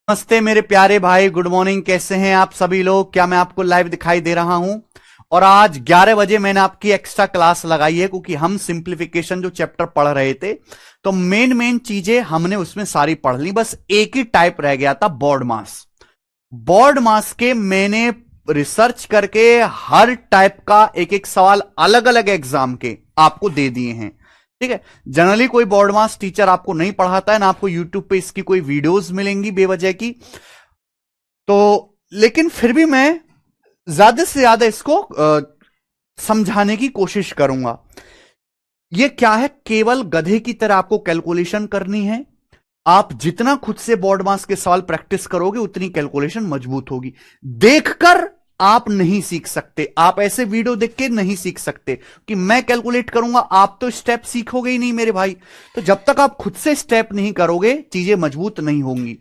नमस्ते मेरे प्यारे भाई, गुड मॉर्निंग। कैसे हैं आप सभी लोग? क्या मैं आपको लाइव दिखाई दे रहा हूं? और आज 11 बजे मैंने आपकी एक्स्ट्रा क्लास लगाई है, क्योंकि हम सिंप्लीफिकेशन जो चैप्टर पढ़ रहे थे तो मेन मेन चीजें हमने उसमें सारी पढ़ ली। बस एक ही टाइप रह गया था, बॉड मास। बॉड मास के मैंने रिसर्च करके हर टाइप का एक एक सवाल अलग अलग एग्जाम के आपको दे दिए हैं। ठीक है। जनरली कोई बॉड मास टीचर आपको नहीं पढ़ाता है ना, आपको यूट्यूब पे इसकी कोई वीडियोस मिलेंगी बेवजह की। तो लेकिन फिर भी मैं ज्यादा से ज्यादा इसको समझाने की कोशिश करूंगा। ये क्या है, केवल गधे की तरह आपको कैलकुलेशन करनी है। आप जितना खुद से बॉड मास के सवाल प्रैक्टिस करोगे उतनी कैलकुलेशन मजबूत होगी। देखकर आप नहीं सीख सकते, आप ऐसे वीडियो देख के नहीं सीख सकते कि मैं कैलकुलेट करूंगा, आप तो स्टेप सीखोगे ही नहीं मेरे भाई। तो जब तक आप खुद से स्टेप नहीं करोगे चीजें मजबूत नहीं होंगी।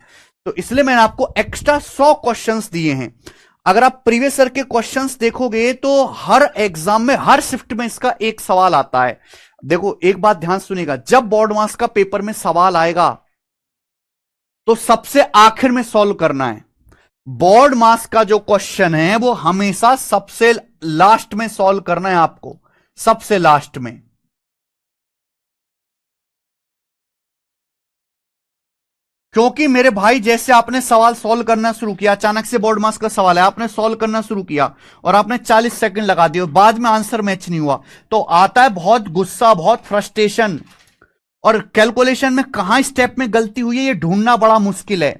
तो इसलिए मैंने आपको एक्स्ट्रा 100 क्वेश्चंस दिए हैं। अगर आप प्रीवियस ईयर के क्वेश्चंस देखोगे तो हर एग्जाम में, हर शिफ्ट में इसका एक सवाल आता है। देखो एक बात ध्यान सुनिएगा, जब बॉड मास का पेपर में सवाल आएगा तो सबसे आखिर में सॉल्व करना है। बॉड मास का जो क्वेश्चन है वो हमेशा सबसे लास्ट में सॉल्व करना है आपको, सबसे लास्ट में। क्योंकि मेरे भाई जैसे आपने सवाल सॉल्व करना शुरू किया, अचानक से बॉड मास का सवाल है, आपने सॉल्व करना शुरू किया और आपने 40 सेकंड लगा दिए, बाद में आंसर मैच नहीं हुआ, तो आता है बहुत गुस्सा, बहुत फ्रस्ट्रेशन। और कैलकुलेशन में कहां स्टेप में गलती हुई है ये ढूंढना बड़ा मुश्किल है।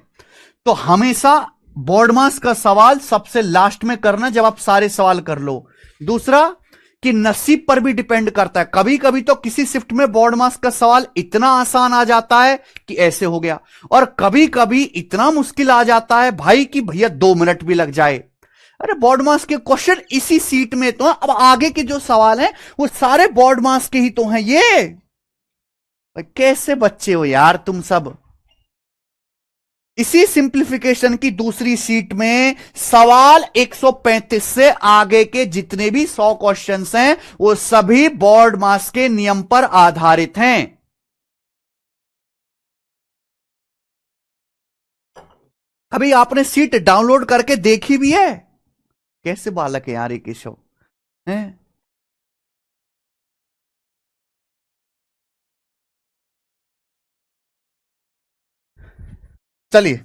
तो हमेशा बॉड मास का सवाल सबसे लास्ट में करना, जब आप सारे सवाल कर लो। दूसरा कि नसीब पर भी डिपेंड करता है। कभी कभी तो किसी शिफ्ट में बॉड मास का सवाल इतना आसान आ जाता है कि ऐसे हो गया, और कभी कभी इतना मुश्किल आ जाता है भाई कि भैया 2 मिनट भी लग जाए। अरे बॉड मास के क्वेश्चन इसी सीट में तो है, अब आगे के जो सवाल हैं वो सारे बॉड मास के ही तो हैं। ये कैसे बच्चे हो यार तुम सब। इसी सिंप्लीफिकेशन की दूसरी सीट में सवाल 135 से आगे के जितने भी 100 क्वेश्चंस हैं वो सभी बॉड मास के नियम पर आधारित हैं। अभी आपने सीट डाउनलोड करके देखी भी है? कैसे बालक है यार ये केशव है। चलिए,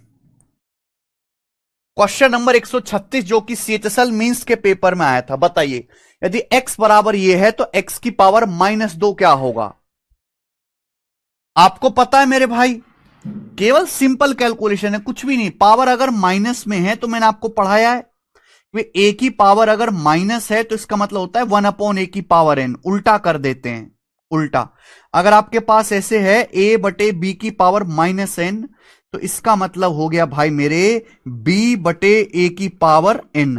क्वेश्चन नंबर 136 जो कि सीएचएसएल मींस के पेपर में आया था, बताइए यदि x बराबर ये है तो x की पावर -2 क्या होगा? आपको पता है मेरे भाई, केवल सिंपल कैलकुलेशन है, कुछ भी नहीं। पावर अगर माइनस में है तो मैंने आपको पढ़ाया है, ए की पावर अगर माइनस है तो इसका मतलब होता है 1/a की पावर n। उल्टा कर देते हैं, उल्टा। अगर आपके पास ऐसे है a/b की पावर -n, तो इसका मतलब हो गया भाई मेरे b/a की पावर n।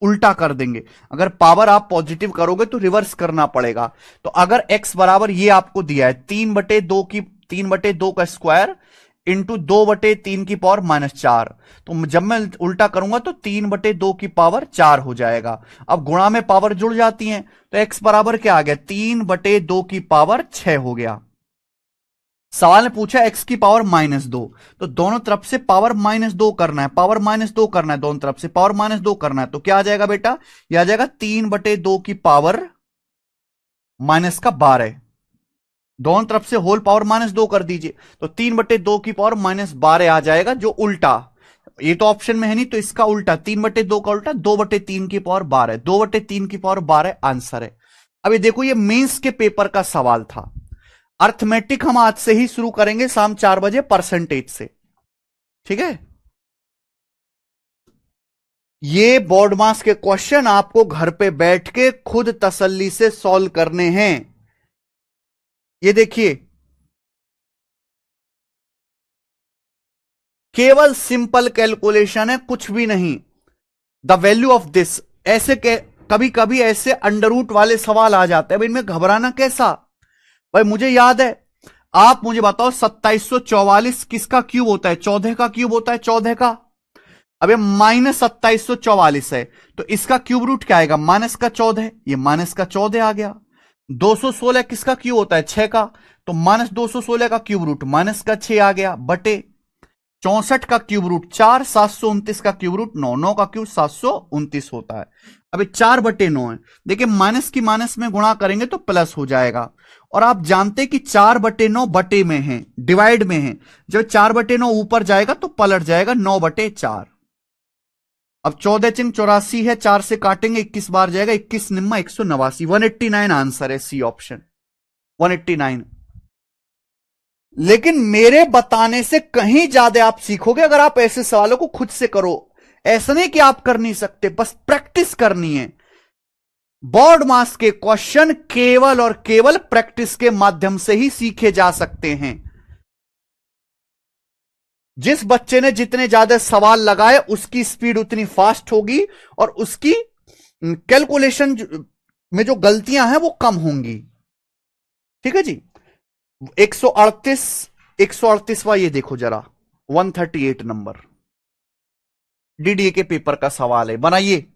उल्टा कर देंगे। अगर पावर आप पॉजिटिव करोगे तो रिवर्स करना पड़ेगा। तो अगर x बराबर ये आपको दिया है 3/2 का स्क्वायर इंटू 2/3 की पावर -4, तो जब मैं उल्टा करूंगा तो 3/2 की पावर 4 हो जाएगा। अब गुणा में पावर जुड़ जाती हैं तो x बराबर क्या आ गया, 3/2 की पावर 6 हो गया। सवाल ने पूछा x की पावर -2, तो दोनों तरफ से पावर -2 करना है, पावर -2 करना है, दोनों तरफ से पावर -2 करना है। तो क्या आ जाएगा बेटा, यह आ जाएगा 3/2 की पावर -12। दोनों तरफ से होल पावर -2 कर दीजिए, तो 3/2 की पावर -12 आ जाएगा, जो उल्टा। ये तो ऑप्शन में है नहीं, तो इसका उल्टा 3/2 का उल्टा 2/3 की पावर 12, 2/3 की पावर 12 आंसर है। अभी देखो ये मेंस के पेपर का सवाल था। अर्थमेटिक हम आज से ही शुरू करेंगे शाम 4 बजे परसेंटेज से, ठीक है। ये बोर्ड मास के क्वेश्चन आपको घर पे बैठ के खुद तसल्ली से सॉल्व करने हैं। ये देखिए, केवल सिंपल कैलकुलेशन है, कुछ भी नहीं। द वैल्यू ऑफ दिस, ऐसे के कभी कभी ऐसे अंडररूट वाले सवाल आ जाते हैं, भाई इनमें घबराना कैसा। भाई मुझे याद है, आप मुझे बताओ 2744 किसका क्यूब होता है? 14 का क्यूब होता है, 14 का। अब ये -2744 है, तो इसका क्यूब रूट क्या आएगा, माइनस का 14, ये माइनस का 14 आ गया। 216 किसका क्यूब होता है, 6 का, तो -216 का क्यूब रूट माइनस का 6 आ गया, बटे 64 का क्यूब रूट 4, 729 का क्यूब रूट 9, 9 का क्यूब 729 होता है। अब 4/9 है। देखिए माइनस की माइनस में गुणा करेंगे तो प्लस हो जाएगा, और आप जानते कि 4/9 बटे में है, डिवाइड में है। जब 4/9 ऊपर जाएगा तो पलट जाएगा 9/4। अब 14 चिंग 84 है, 4 से काटेंगे 21 बार जाएगा, 21 निम्मा 189, 189 आंसर है सी ऑप्शन, 189। लेकिन मेरे बताने से कहीं ज्यादा आप सीखोगे अगर आप ऐसे सवालों को खुद से करो। ऐसा नहीं कि आप कर नहीं सकते, बस प्रैक्टिस करनी है। बोर्ड मास के क्वेश्चन केवल और केवल प्रैक्टिस के माध्यम से ही सीखे जा सकते हैं। जिस बच्चे ने जितने ज्यादा सवाल लगाए उसकी स्पीड उतनी फास्ट होगी और उसकी कैलकुलेशन में जो गलतियां हैं वो कम होंगी। ठीक है जी। 138वां ये देखो जरा, 138 नंबर डीडीए के पेपर का सवाल है, बनाइए।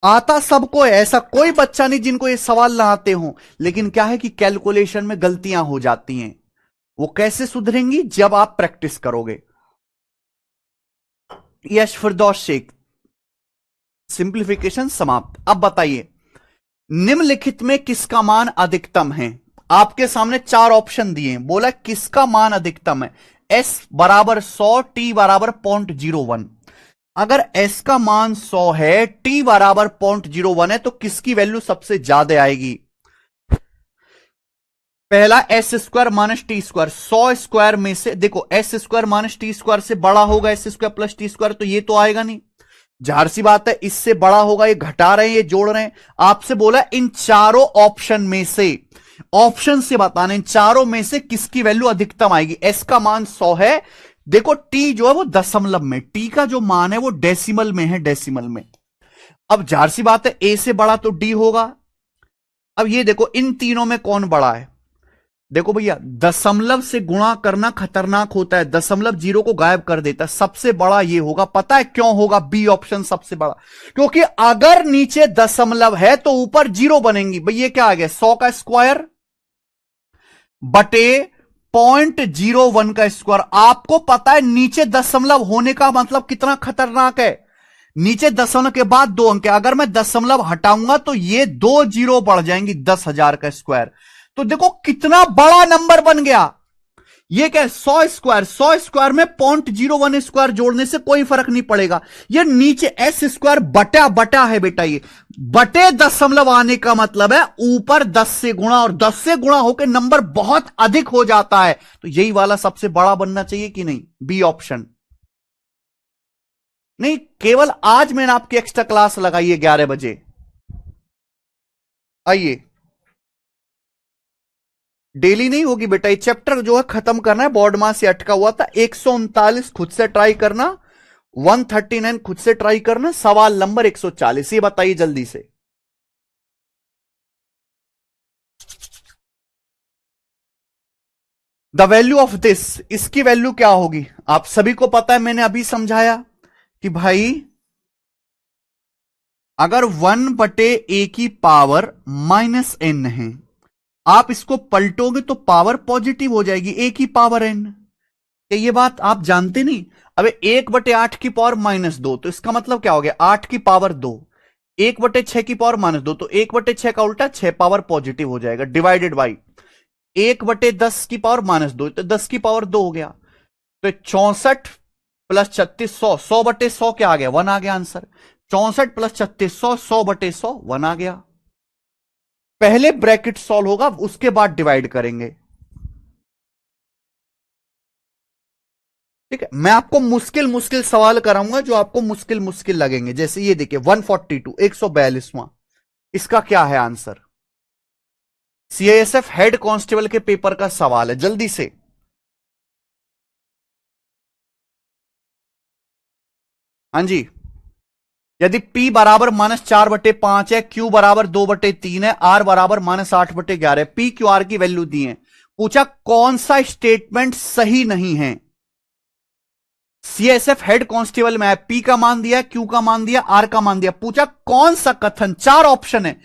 आता सबको है, ऐसा कोई बच्चा नहीं जिनको ये सवाल ना आते हो, लेकिन क्या है कि कैलकुलेशन में गलतियां हो जाती हैं। वो कैसे सुधरेंगी? जब आप प्रैक्टिस करोगे। यश फिरदौस शेख, सिंप्लीफिकेशन समाप्त। अब बताइए निम्नलिखित में किसका मान अधिकतम है? आपके सामने 4 ऑप्शन दिए हैं, बोला किसका मान अधिकतम है। s बराबर 100, t बराबर 0.01। अगर s का मान 100 है, t बराबर 0.01 है, तो किसकी वैल्यू सबसे ज्यादा आएगी? पहला S square minus T square, 100 square में से देखो S square minus T square से बड़ा होगा S square plus T square, तो ये तो आएगा नहीं, जाहिर सी बात है इससे बड़ा होगा। ये घटा रहे हैं ये जोड़ रहे हैं। आपसे बोला इन चारों ऑप्शन में से, ऑप्शन से बताना इन चारों में से किसकी वैल्यू अधिकतम आएगी। एस का मान 100 है, देखो टी जो है वो दशमलव में, टी का जो मान है वो डेसिमल में है, डेसिमल में। अब जाहिर सी बात है ए से बड़ा तो डी होगा। अब ये देखो इन तीनों में कौन बड़ा है। देखो भैया दशमलव से गुणा करना खतरनाक होता है, दशमलव जीरो को गायब कर देता है। सबसे बड़ा ये होगा, पता है क्यों होगा? बी ऑप्शन सबसे बड़ा, क्योंकि अगर नीचे दशमलव है तो ऊपर जीरो बनेंगी। भैया ये क्या आ गया? 100 का स्क्वायर बटे 0.01 का स्क्वायर। आपको पता है नीचे दशमलव होने का मतलब कितना खतरनाक है। नीचे दशमलव के बाद 2 अंक है, अगर मैं दशमलव हटाऊंगा तो ये 2 जीरो बढ़ जाएंगी, 10,000 का स्क्वायर। तो देखो कितना बड़ा नंबर बन गया। ये क्या है? 100 स्क्वायर, 100 स्क्वायर में 0.01 स्क्वायर जोड़ने से कोई फर्क नहीं पड़ेगा। ये नीचे एस स्क्वायर बटा बटा है बेटा, ये बटे दशमलव आने का मतलब है ऊपर 10 से गुणा, और 10 से गुणा होकर नंबर बहुत अधिक हो जाता है। तो यही वाला सबसे बड़ा बनना चाहिए कि नहीं? B option. नहीं, केवल आज मैंने आपकी एक्स्ट्रा क्लास लगाई है 11 बजे। आइए, डेली नहीं होगी बेटा, ये चैप्टर जो है खत्म करना है। बोर्ड मास से अटका हुआ था। 139 खुद से ट्राई करना, 139 खुद से ट्राई करना, सवाल नंबर 140 ये बताइए जल्दी से। द वैल्यू ऑफ दिस, इसकी वैल्यू क्या होगी? आप सभी को पता है, मैंने अभी समझाया कि भाई अगर 1/a की पावर -n है, आप इसको पलटोगे तो पावर पॉजिटिव हो जाएगी, a की पावर n। ये बात आप जानते नहीं? अब 1/8 की पावर -2, तो इसका मतलब क्या हो गया? 8 की पावर 2, 1/6 की पावर -2, तो 1/6 का उल्टा 6 पावर पॉजिटिव हो जाएगा, डिवाइडेड बाई 1/10 की पावर -2, तो 10 की पावर 2 हो गया। तो 64 प्लस 36 100, 100/100 क्या आ गया? 1 आ गया आंसर। 64 प्लस 36 100, 100/100 1 आ गया। पहले ब्रैकेट सॉल्व होगा, उसके बाद डिवाइड करेंगे। ठीक है, मैं आपको मुश्किल मुश्किल सवाल कराऊंगा जो आपको मुश्किल मुश्किल लगेंगे। जैसे ये देखिए 142, 142वां, इसका क्या है आंसर? सीआईएसएफ हेड कांस्टेबल के पेपर का सवाल है, जल्दी से। हाँ जी, यदि P बराबर -4/5 है, Q बराबर 2/3 है, R बराबर -8/11 है, P Q R की वैल्यू दी है। पूछा कौन सा स्टेटमेंट सही नहीं है। सीएसएफ हेड कांस्टेबल में है, P का मान दिया, Q का मान दिया, R का मान दिया। पूछा कौन सा कथन, 4 ऑप्शन है।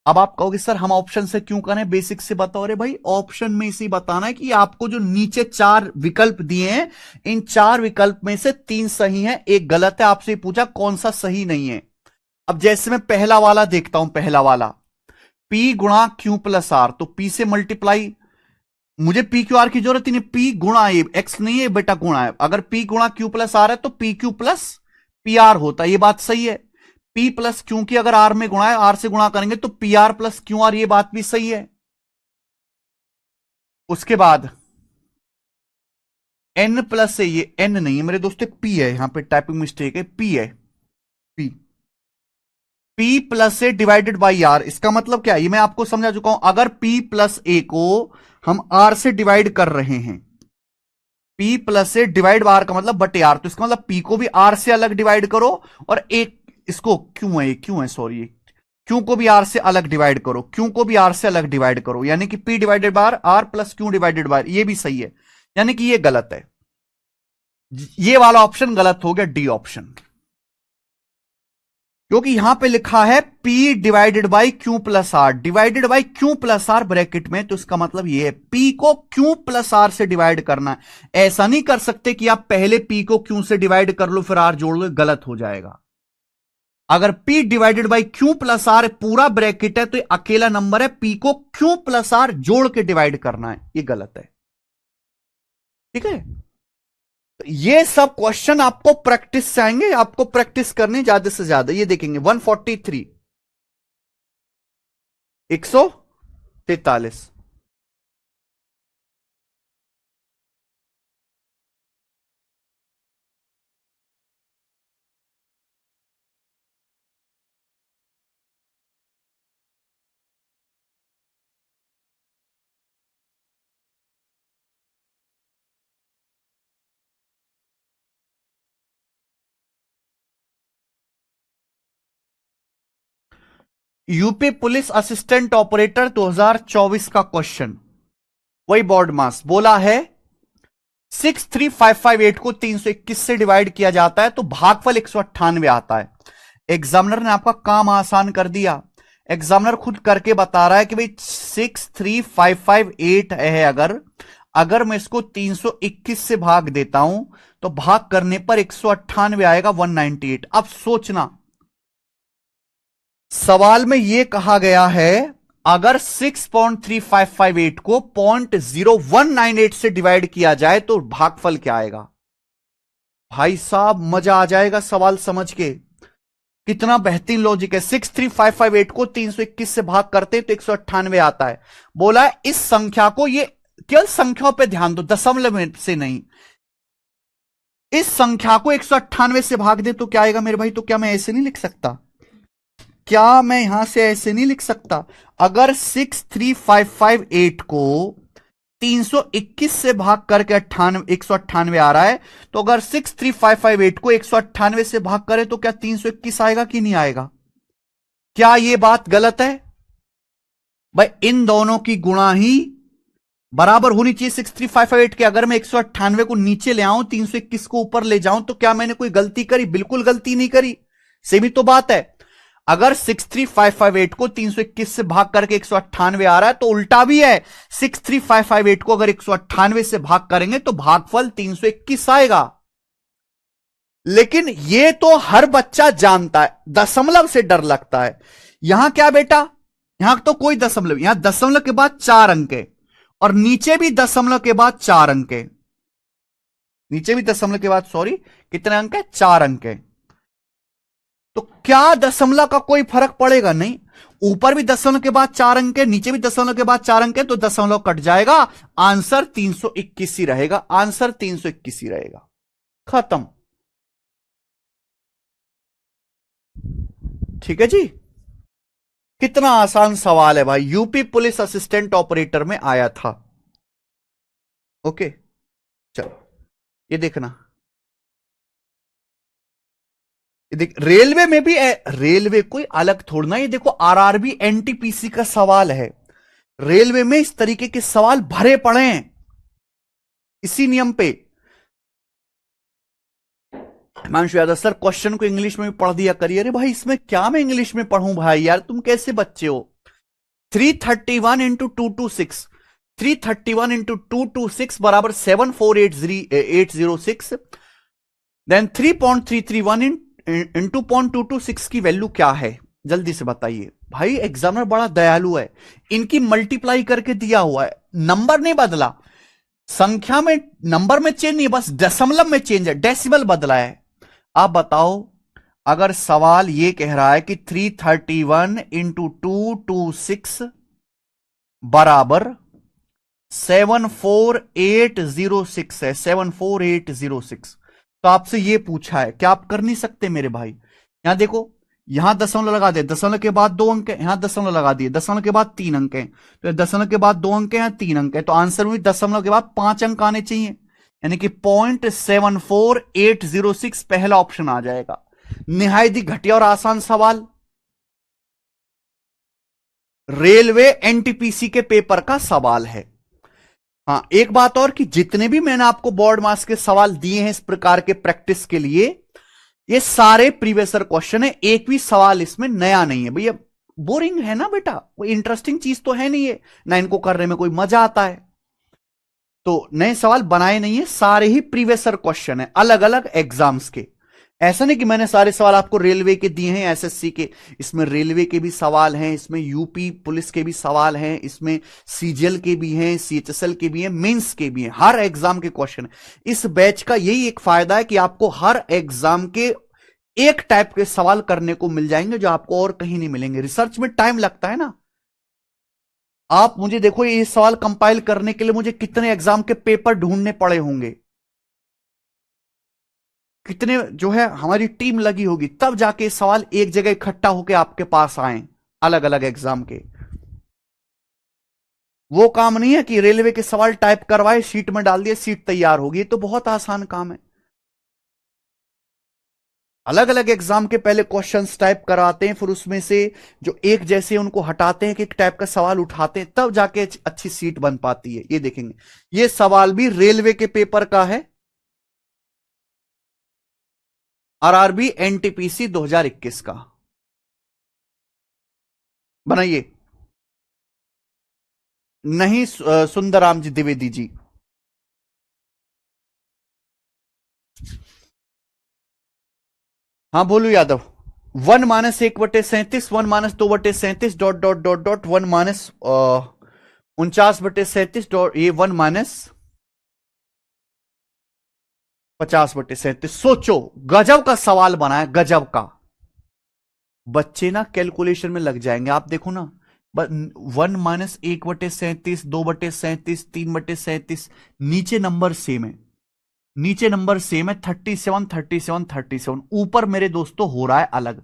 अब आप कहोगे सर हम ऑप्शन से क्यों करें, बेसिक से बताओ। रे भाई ऑप्शन में इसी बताना है कि आपको जो नीचे 4 विकल्प दिए हैं, इन 4 विकल्प में से 3 सही हैं, एक गलत है। आपसे पूछा कौन सा सही नहीं है। अब जैसे मैं पहला वाला देखता हूं, पहला वाला P गुणा Q प्लस आर, तो P से मल्टीप्लाई, मुझे P क्यू आर की जरूरत ही नहीं, P गुणा ये एक्स नहीं है बेटा, गुणा है। अगर P गुणा Q प्लस आर है तो P Q plus P R होता है, ये बात सही है। P प्लस क्यू की अगर आर में गुणा है, आर से गुणा करेंगे तो P R plus Q R, ये बात भी सही है। उसके बाद N प्लस है, ये N नहीं है मेरे दोस्तों, P है, यहां पे टाइपिंग मिस्टेक है, P है, P। P plus A divided by R, इसका मतलब क्या है, ये मैं आपको समझा चुका हूं। अगर P प्लस ए को हम आर से डिवाइड कर रहे हैं, P प्लस ए डिवाइड बार का मतलब बटे आर, तो इसका मतलब P को भी आर से अलग डिवाइड करो, और एक इसको क्यों है सॉरी, क्यू को भी आर से अलग डिवाइड करो, क्यू को भी आर से अलग डिवाइड करो, यानी कि P divided bar R plus Q divided bar, ये भी सही है, यानी कि ये गलत है। ये वाला ऑप्शन गलत हो गया, डी ऑप्शन, क्योंकि यहां पे लिखा है P divided by Q plus R, divided by Q plus R bracket में, तो इसका मतलब ये है P को क्यू प्लस आर से डिवाइड करना है। ऐसा नहीं कर सकते कि आप पहले P को क्यू से डिवाइड कर लो फिर आर जोड़ लो, गलत हो जाएगा। अगर P divided by Q plus R पूरा ब्रैकेट है तो ये अकेला नंबर है, P को क्यू प्लस आर जोड़ के डिवाइड करना है, ये गलत है। ठीक है, ये सब क्वेश्चन आपको प्रैक्टिस से आएंगे, आपको प्रैक्टिस करनी ज्यादा से ज्यादा। ये देखेंगे 143, 143, यूपी पुलिस असिस्टेंट ऑपरेटर 2024 का क्वेश्चन, वही बोर्ड मास बोला है 63558 को 321 से डिवाइड किया जाता है तो भागफल 198 आता है। एग्जामिनर ने आपका काम आसान कर दिया, एग्जामिनर खुद करके बता रहा है कि भाई 63558 है, अगर मैं इसको 321 से भाग देता हूं तो भाग करने पर 198 आएगा, 198। अब सोचना, सवाल में यह कहा गया है अगर 6.3558 को 0.0198 से डिवाइड किया जाए तो भागफल क्या आएगा। भाई साहब मजा आ जाएगा सवाल समझ के, कितना बेहतरीन लॉजिक है। 63558 को 321 से भाग करते तो 198 आता है। बोला है इस संख्या को, ये केवल संख्याओं पे ध्यान दो, दशमलव से नहीं, इस संख्या को 198 से भाग दे तो क्या आएगा मेरे भाई। तो क्या मैं ऐसे नहीं लिख सकता, क्या मैं यहां से ऐसे नहीं लिख सकता, अगर 63558 को 321 से भाग करके 198 आ रहा है, तो अगर 63558 को 198 से भाग करें तो क्या 321 आएगा कि नहीं आएगा। क्या यह बात गलत है भाई, इन दोनों की गुणा ही बराबर होनी चाहिए 63558 के। अगर मैं 198 को नीचे ले आऊं, 321 को ऊपर ले जाऊं, तो क्या मैंने कोई गलती करी, बिल्कुल गलती नहीं करी, सेमी तो बात है। अगर 63558 को 321 से भाग करके 198 आ रहा है तो उल्टा भी है, 63558 को अगर 198 से भाग करेंगे तो भागफल 321 आएगा। लेकिन यह तो हर बच्चा जानता है, दशमलव से डर लगता है। यहां क्या बेटा, यहां तो कोई दशमलव, यहां दशमलव के बाद 4 अंक है, और नीचे भी दशमलव के बाद 4 अंक है, नीचे भी दशमलव के बाद सॉरी कितने अंक है, 4 अंक है। तो क्या दशमलव का कोई फर्क पड़ेगा, नहीं। ऊपर भी दशमलव के बाद 4 अंक है, नीचे भी दशमलव के बाद 4 अंक है, तो दशमलव कट जाएगा, आंसर 321 ही रहेगा, आंसर 321 ही रहेगा, खत्म। ठीक है जी, कितना आसान सवाल है भाई, यूपी पुलिस असिस्टेंट ऑपरेटर में आया था। ओके चलो ये देखना, देख रेलवे में भी रेलवे कोई अलग थोड़ा, ये देखो आरआरबी एनटीपीसी का सवाल है, रेलवे में इस तरीके के सवाल भरे पड़े हैं इसी नियम पे। हिमांशु यादव सर क्वेश्चन को इंग्लिश में भी पढ़ दिया करिए। अरे भाई इसमें क्या मैं इंग्लिश में पढ़ूं भाई, यार तुम कैसे बच्चे हो, 331 इंटू 226, 331 इंटू 226 बराबर 7480806। देन 3.331 इंटू 0.226 की वैल्यू क्या है, जल्दी से बताइए भाई। एग्जामिनर बड़ा दयालु है, इनकी मल्टीप्लाई करके दिया हुआ है, नंबर नहीं बदला, संख्या में नंबर में चेंज नहीं, बस दशमलव में चेंज है, डेसिमल बदला है। आप बताओ, अगर सवाल ये कह रहा है कि 331 इंटू 226 बराबर 74806 है, 74806, तो आपसे ये पूछा है, क्या आप कर नहीं सकते मेरे भाई? यहां देखो, यहां दशमलव लगा दे, दशमलव के बाद 2 अंक है, यहां दशमलव लगा दिए, दशमलव के बाद 3 अंक है, तो दशमलव के बाद 2 अंक है, 3 अंक है, तो आंसर में दशमलव के बाद 5 अंक आने चाहिए, यानी कि 0.74806 पहला ऑप्शन आ जाएगा। निहायत ही घटिया और आसान सवाल, रेलवे एनटीपीसी के पेपर का सवाल है। हाँ, एक बात और कि जितने भी मैंने आपको बोर्ड मार्क्स के सवाल दिए हैं इस प्रकार के प्रैक्टिस के लिए, ये सारे प्रीवियस क्वेश्चन है, एक भी सवाल इसमें नया नहीं है। भैया बोरिंग है ना बेटा, कोई इंटरेस्टिंग चीज तो है नहीं है ना, इनको करने में कोई मजा आता है, तो नए सवाल बनाए नहीं है, सारे ही प्रीवियस क्वेश्चन है अलग अलग एग्जाम्स के। ऐसा नहीं कि मैंने सारे सवाल आपको रेलवे के दिए हैं, एसएससी के, इसमें रेलवे के भी सवाल हैं, इसमें यूपी पुलिस के भी सवाल हैं, इसमें सीजीएल के भी हैं, सीएचएसएल के भी हैं, मेंस के भी हैं, हर एग्जाम के क्वेश्चन। इस बैच का यही एक फायदा है कि आपको हर एग्जाम के एक टाइप के सवाल करने को मिल जाएंगे जो आपको और कहीं नहीं मिलेंगे। रिसर्च में टाइम लगता है ना, आप मुझे देखो, ये सवाल कंपाइल करने के लिए मुझे कितने एग्जाम के पेपर ढूंढने पड़े होंगे, कितने जो है हमारी टीम लगी होगी, तब जाके सवाल एक जगह इकट्ठा होकर आपके पास आए अलग अलग एग्जाम के। वो काम नहीं है कि रेलवे के सवाल टाइप करवाए, शीट में डाल दिए, सीट तैयार होगी, तो बहुत आसान काम है। अलग अलग एग्जाम के पहले क्वेश्चंस टाइप कराते हैं, फिर उसमें से जो एक जैसे उनको हटाते हैं कि एक टाइप का सवाल उठाते हैं, तब जाके अच्छी सीट बन पाती है। ये देखेंगे, ये सवाल भी रेलवे के पेपर का है, आरआरबी एनटीपीसी 2021 का। बनाइए। नहीं सुंदराम जी द्विवेदी जी, हाँ बोलू Yadav. 1-1/37, 1-2/37 dot dot dot dot 1-49/37 dot, ये 1-50/37। सोचो, गजब का सवाल बना है, गजब का। बच्चे ना कैलकुलेशन में लग जाएंगे, आप देखो ना, 1-1/37, 2/37, 3/37, नीचे नंबर सेम है, नीचे नंबर सेम है, 37, 37, 37, ऊपर मेरे दोस्तों हो रहा है अलग।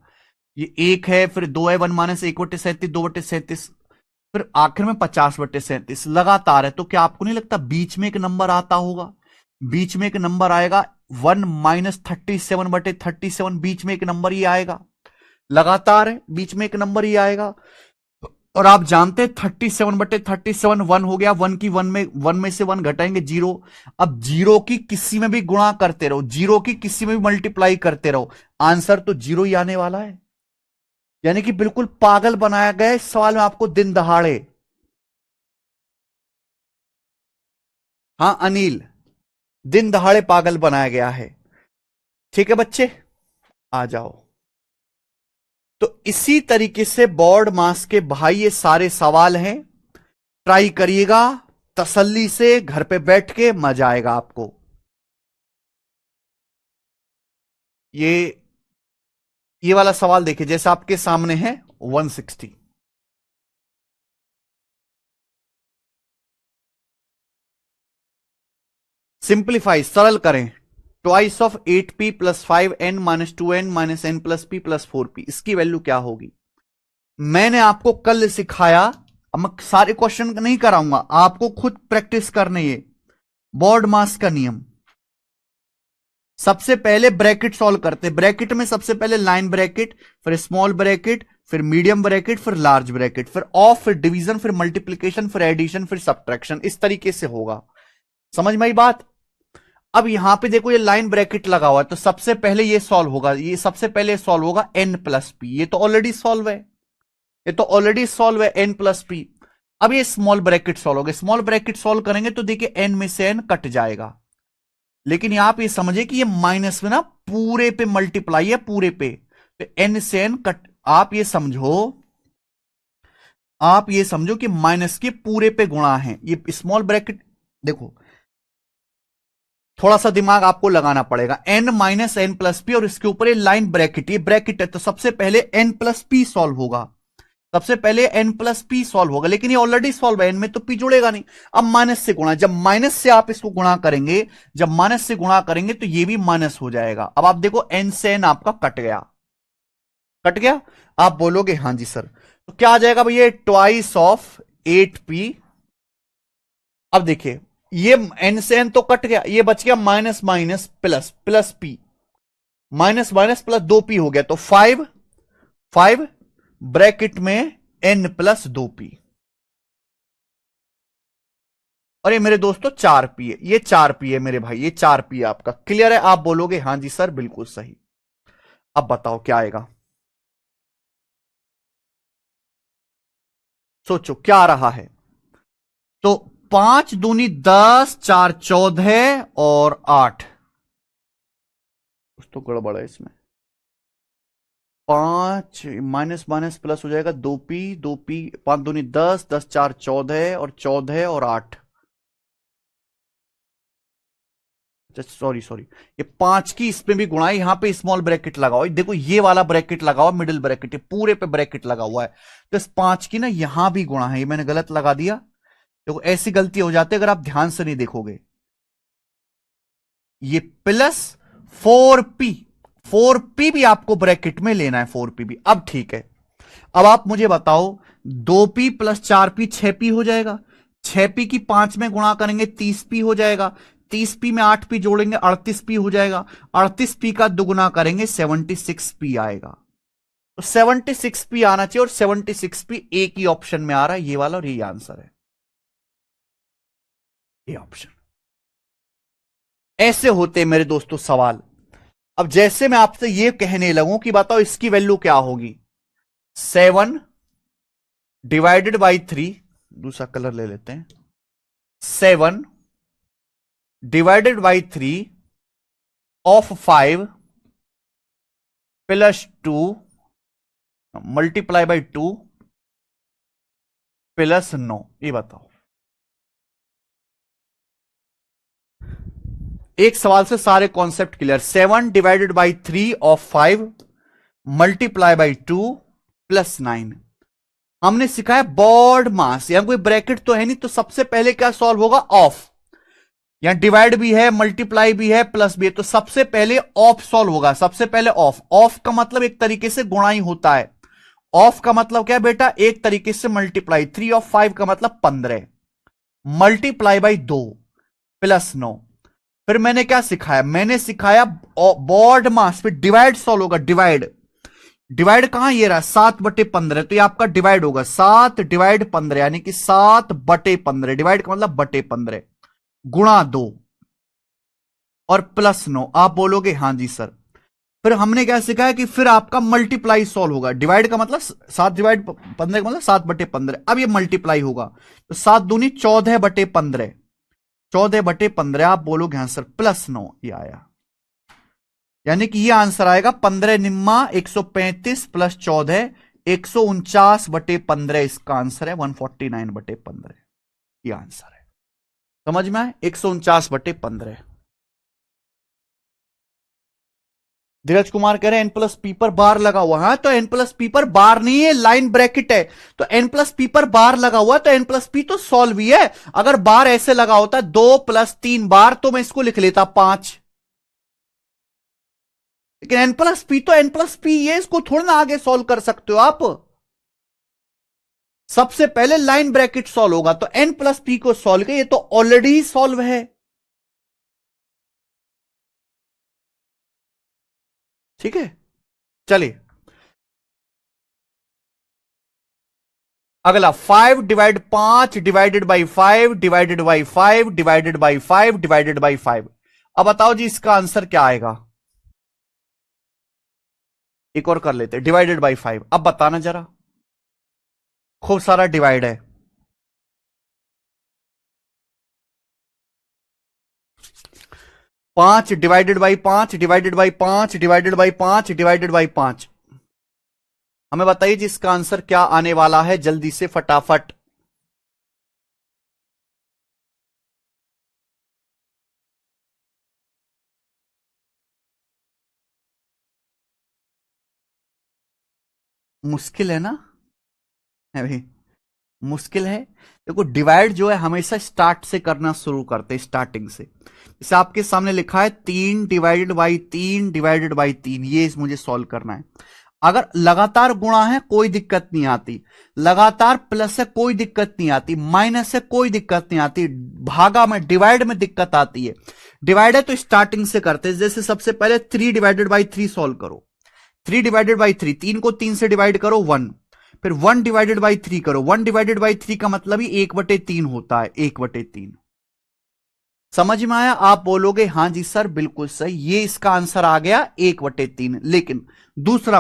ये 1 है, फिर 2 है, 1-1/37, 2/37, फिर आखिर में 50/37 लगातार है। तो क्या आपको नहीं लगता बीच में एक नंबर आता होगा? बीच में एक नंबर आएगा, 1-37/37, बीच में एक नंबर ही आएगा, लगातार है, बीच में एक नंबर ही आएगा। और आप जानते हैं 37/37 1 हो गया, 1 की 1 में से 1 घटाएंगे 0। अब 0 की किसी में भी गुणा करते रहो, 0 की किसी में भी मल्टीप्लाई करते रहो, आंसर तो 0 ही आने वाला है। यानी कि बिल्कुल पागल बनाया गया है इस सवाल में आपको, दिन दहाड़े। हां अनिल, दिन दहाड़े पागल बनाया गया है। ठीक है बच्चे, आ जाओ। तो इसी तरीके से बोर्ड मास के भाई ये सारे सवाल हैं, ट्राई करिएगा तसल्ली से, घर पे बैठ के मजा आएगा आपको। ये वाला सवाल देखिए, जैसे आपके सामने है 160, सिंप्लीफाई, सरल करें। Twice of 8p + 5n - 2n - n + p + 4p, इसकी वैल्यू क्या होगी? मैंने आपको कल सिखाया, अब मैं सारे क्वेश्चन नहीं कराऊंगा, आपको खुद प्रैक्टिस करने, ये बोर्ड मास का नियम। सबसे पहले ब्रैकेट सॉल्व करते हैं, ब्रैकेट में सबसे पहले लाइन ब्रैकेट, फिर स्मॉल ब्रैकेट, फिर मीडियम ब्रैकेट, फिर लार्ज ब्रैकेट, फिर ऑफ, फिर डिवीजन, फिर मल्टीप्लीकेशन, फिर एडिशन, फिर सब्ट्रैक्शन, इस तरीके से होगा। समझ में आई बात? अब यहां पे देखो, ये लाइन ब्रैकेट लगा हुआ है, तो सबसे पहले ये सॉल्व होगा, ये सबसे पहले सॉल्व होगा n + p, ये तो ऑलरेडी सॉल्व है। ये तो ऑलरेडी सॉल्व है, n प्लस पी। अब ये स्मॉल ब्रैकेट सॉल्व हो गया, स्मॉल ब्रैकेट सॉल्व करेंगे तो देखिए n में से n कट जाएगा, लेकिन यहां पे समझे कि ये माइनस में ना पूरे पे मल्टीप्लाई है, पूरे पे, तो n से n कट। आप ये समझो कि माइनस के पूरे पे गुणा है, ये स्मॉल ब्रैकेट। देखो थोड़ा सा दिमाग आपको लगाना पड़ेगा, n minus N plus P और इसके ऊपर ये लाइन ब्रैकेट, ये ब्रैकेट है, तो सबसे पहले n प्लस पी सॉल्व होगा, सबसे पहले n प्लस पी सॉल्व होगा, लेकिन ये ऑलरेडी सॉल्व है, n में तो p जुड़ेगा नहीं। अब माइनस से गुणा, जब माइनस से आप इसको गुणा करेंगे, जब माइनस से गुणा करेंगे तो ये भी माइनस हो जाएगा। अब आप देखो n से n आपका कट गया, कट गया। आप बोलोगे हाँ जी सर, तो क्या आ जाएगा भैया, ट्वाइस ऑफ 8p। अब देखिए ये n से n तो कट गया, ये बच गया minus minus plus, plus p, minus minus plus 2p हो गया, तो 5 ब्रैकेट में n प्लस 2p, और ये मेरे दोस्तों 4p है, ये 4p है मेरे भाई, ये 4p है आपका। क्लियर है? आप बोलोगे हाँ जी सर बिल्कुल सही। अब बताओ क्या आएगा, सोचो क्या आ रहा है। तो 5 दूनी 10, 4 14 और 8, कुछ तो गड़बड़ है इसमें। 5 माइनस माइनस प्लस हो जाएगा, 2p, 2p, 5 दूनी 10, 10 4 14 और 14 और 8। सॉरी सॉरी, ये 5 की इसमें भी गुणा है, यहां पे स्मॉल ब्रैकेट लगाओ, देखो ये वाला ब्रैकेट लगाओ, मिडिल ब्रैकेट, ये पूरे पे ब्रैकेट लगा हुआ है, तो इस 5 की ना यहां भी गुणा है, ये मैंने गलत लगा दिया। देखो ऐसी गलती हो जाती है अगर आप ध्यान से नहीं देखोगे। ये प्लस 4p, 4p भी आपको ब्रैकेट में लेना है, 4p भी। अब ठीक है, अब आप मुझे बताओ, 2p प्लस 4p 6p हो जाएगा, 6p की 5 में गुणा करेंगे 30p हो जाएगा, 30p में 8p जोड़ेंगे 38p हो जाएगा, 38p का दुगुना करेंगे 76p आएगा। तो 76p आना चाहिए, और 76p एक ही ऑप्शन में आ रहा है, ये वाला, और ये आंसर है, ये ऑप्शन। ऐसे होते मेरे दोस्तों सवाल। अब जैसे मैं आपसे ये कहने लगूं कि बताओ इसकी वैल्यू क्या होगी, 7 डिवाइडेड बाई 3, दूसरा कलर ले लेते हैं, 7 divided by 3 of 5 plus 2 multiply by 2 plus 9, ये बताओ। एक सवाल से सारे concept clear. 7 divided by 3 of 5 multiply by 2 plus 9। हमने सिखाया बॉड मास, यहां कोई ब्रैकेट तो है नहीं, तो सबसे पहले क्या सॉल्व होगा, ऑफ। यहां डिवाइड भी है, मल्टीप्लाई भी है, प्लस भी है, तो सबसे पहले ऑफ सॉल्व होगा, सबसे पहले ऑफ। ऑफ का मतलब एक तरीके से गुणा ही होता है, ऑफ का मतलब क्या बेटा, एक तरीके से मल्टीप्लाई। 3 ऑफ 5 का मतलब 15 मल्टीप्लाई बाई 2 प्लस 9। फिर मैंने क्या सिखाया, मैंने सिखाया बॉड मास, फिर डिवाइड सॉल्व होगा, डिवाइड। डिवाइड कहां, ये रहा 7/15, तो ये आपका डिवाइड होगा 7 डिवाइड 15, यानी कि 7/15, डिवाइड का मतलब बटे 15 गुणा 2 और प्लस 9। आप बोलोगे हाँ जी सर। फिर हमने क्या सिखाया कि फिर आपका मल्टीप्लाई सॉल्व होगा, डिवाइड का मतलब 7 डिवाइड 15 का मतलब 7/15, अब ये मल्टीप्लाई होगा, तो 7 दूनी 14/15, 14/15। आप बोलोगे हाँ सर, प्लस 9, ये आया, यानी कि ये आंसर आएगा 15 निम्मा 135 प्लस 14 149/15, इसका आंसर है 149/15, ये आंसर है। समझ में आए, 149/15। धीरज कुमार कह रहे हैं एन प्लस पी पर बार लगा हुआ है, तो एन प्लस पी पर बार नहीं है, लाइन ब्रैकेट है, तो एन प्लस पी पर बार लगा हुआ है, तो एन प्लस पी तो सॉल्व ही है। अगर बार ऐसे लगा होता 2 + 3 बार, तो मैं इसको लिख लेता 5, लेकिन एन प्लस पी तो एन प्लस पी है, इसको थोड़ा ना आगे सॉल्व कर सकते हो आप। सबसे पहले लाइन ब्रैकेट सॉल्व होगा, तो एन प्लस पी को सॉल्व किया, ये तो ऑलरेडी सॉल्व है। ठीक है, चलिए अगला 5 divide 5 divided by 5 divided by 5 divided by 5 divided by 5। अब बताओ जी इसका आंसर क्या आएगा। एक और कर लेते, डिवाइडेड बाई 5, अब बताना जरा। खूब सारा डिवाइड है। पांच डिवाइडेड बाई पांच डिवाइडेड बाई पांच डिवाइडेड बाई पांच डिवाइडेड बाई पांच। हमें बताइए जिसका आंसर क्या आने वाला है, जल्दी से फटाफट। मुश्किल है ना? है भाई, मुश्किल है। देखो डिवाइड जो है हमेशा स्टार्ट से करना शुरू करते हैं, स्टार्टिंग से। जैसे आपके सामने लिखा है 3 डिवाइडेड बाई 3 डिवाइडेड बाई 3, ये मुझे सॉल्व करना है। अगर लगातार गुणा है कोई दिक्कत नहीं आती, लगातार प्लस है कोई दिक्कत नहीं आती, माइनस है कोई दिक्कत नहीं आती, भागा में डिवाइड में दिक्कत आती है। डिवाइड है तो स्टार्टिंग से करते हैं। जैसे सबसे पहले 3 डिवाइडेड बाई 3 सॉल्व करो। 3 डिवाइडेड बाई 3, 3 को 3 से डिवाइड करो 1, फिर 1 डिवाइडेड बाई 3 करो। 1 डिवाइडेड बाई 3 का मतलब ही 1/3 होता है, 1/3। समझ में आया? आप बोलोगे हां जी सर बिल्कुल सही, ये इसका आंसर आ गया 1/3। लेकिन दूसरा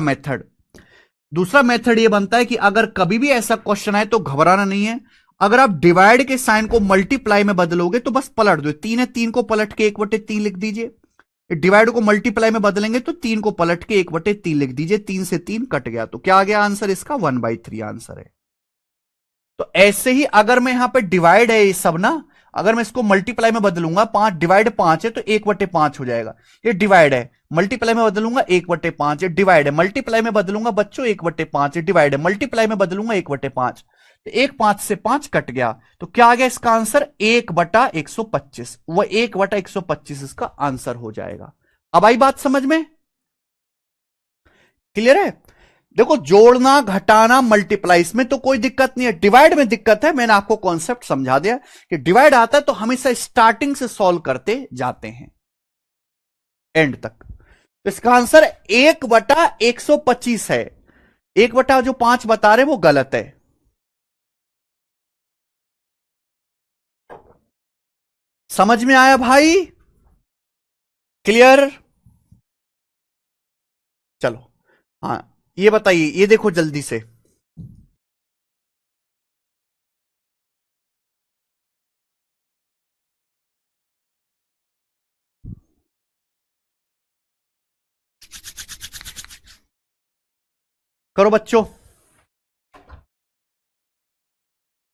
मेथड ये बनता है कि अगर कभी भी ऐसा क्वेश्चन आए तो घबराना नहीं है। अगर आप डिवाइड के साइन को मल्टीप्लाई में बदलोगे तो बस पलट दो। 3 है, 3 को पलट के 1/3 लिख दीजिए। डिवाइड को मल्टीप्लाई में बदलेंगे तो 3 को पलट के 1/3 लिख दीजिए। 3 से 3 कट गया, तो क्या आ गया आंसर इसका? 1/3 आंसर है। तो ऐसे ही अगर मैं यहां पे डिवाइड है ये सब ना, अगर मैं इसको मल्टीप्लाई में बदलूंगा, 5 डिवाइड 5 है तो 1/5 हो जाएगा। ये डिवाइड है, मल्टीप्लाई में बदलूंगा 1/5, ये डिवाइड है, मल्टीप्लाई में बदलूंगा बच्चों 1/5, ये डिवाइड है, मल्टीप्लाई में बदलूंगा 1/5। तो 1 5 से 5 कट गया, तो क्या आ गया इसका आंसर? 1/125। वह 1/125 इसका आंसर हो जाएगा। अब आई बात समझ में? क्लियर है? देखो जोड़ना घटाना मल्टीप्लाई इसमें तो कोई दिक्कत नहीं है, डिवाइड में दिक्कत है। मैंने आपको कॉन्सेप्ट समझा दिया कि डिवाइड आता है तो हमेशा स्टार्टिंग से सॉल्व करते जाते हैं एंड तक। तो इसका आंसर 1/125 है। 1 जो 5 बता रहे वो गलत है। समझ में आया भाई? क्लियर? चलो हाँ, ये बताइए, ये देखो जल्दी से। करो बच्चों,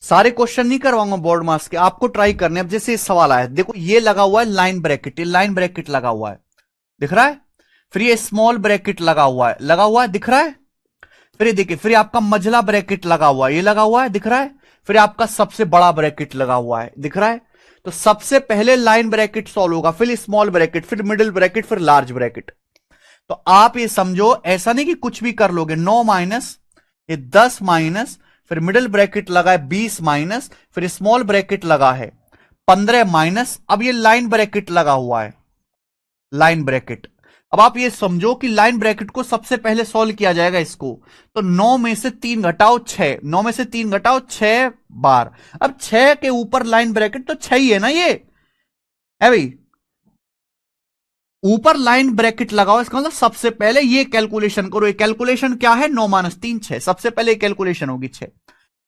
सारे क्वेश्चन नहीं करवाऊंगा बोर्ड मार्क्स के, आपको ट्राई करने। अब जैसे इस सवाल आया, देखो ये लगा हुआ है लाइन ब्रैकेट, ये लाइन ब्रैकेट लगा हुआ है, दिख रहा है? फिर ये स्मॉल ब्रैकेट लगा हुआ है, दिख रहा है? फिर ये देखिए, फिर आपका मझला ब्रैकेट लगा हुआ है, ये लगा हुआ है, दिख रहा है? फिर आपका सबसे बड़ा ब्रैकेट लगा हुआ है, दिख रहा है? तो सबसे पहले लाइन ब्रैकेट सॉल्व होगा, फिर स्मॉल ब्रैकेट, फिर मिडिल ब्रैकेट, फिर लार्ज ब्रैकेट। तो आप ये समझो ऐसा नहीं कि कुछ भी कर लोगे। 9 माइनस, ये 10 माइनस, फिर मिडिल ब्रैकेट लगा है 20 माइनस, फिर स्मॉल ब्रैकेट लगा है 15 माइनस, अब ये लाइन ब्रैकेट लगा हुआ है, लाइन ब्रैकेट। अब आप ये समझो कि लाइन ब्रैकेट को सबसे पहले सॉल्व किया जाएगा इसको। तो 9 में से 3 घटाओ 6, 9 में से 3 घटाओ 6 बार। अब 6 के ऊपर लाइन ब्रैकेट तो 6 ही है ना, ये है भाई। ऊपर लाइन ब्रैकेट लगाओ, इसका मतलब सबसे पहले ये कैलकुलेशन करो। ये कैलकुलेशन क्या है? 9 माइनस 3 6, सबसे पहले कैलकुलेशन होगी 6।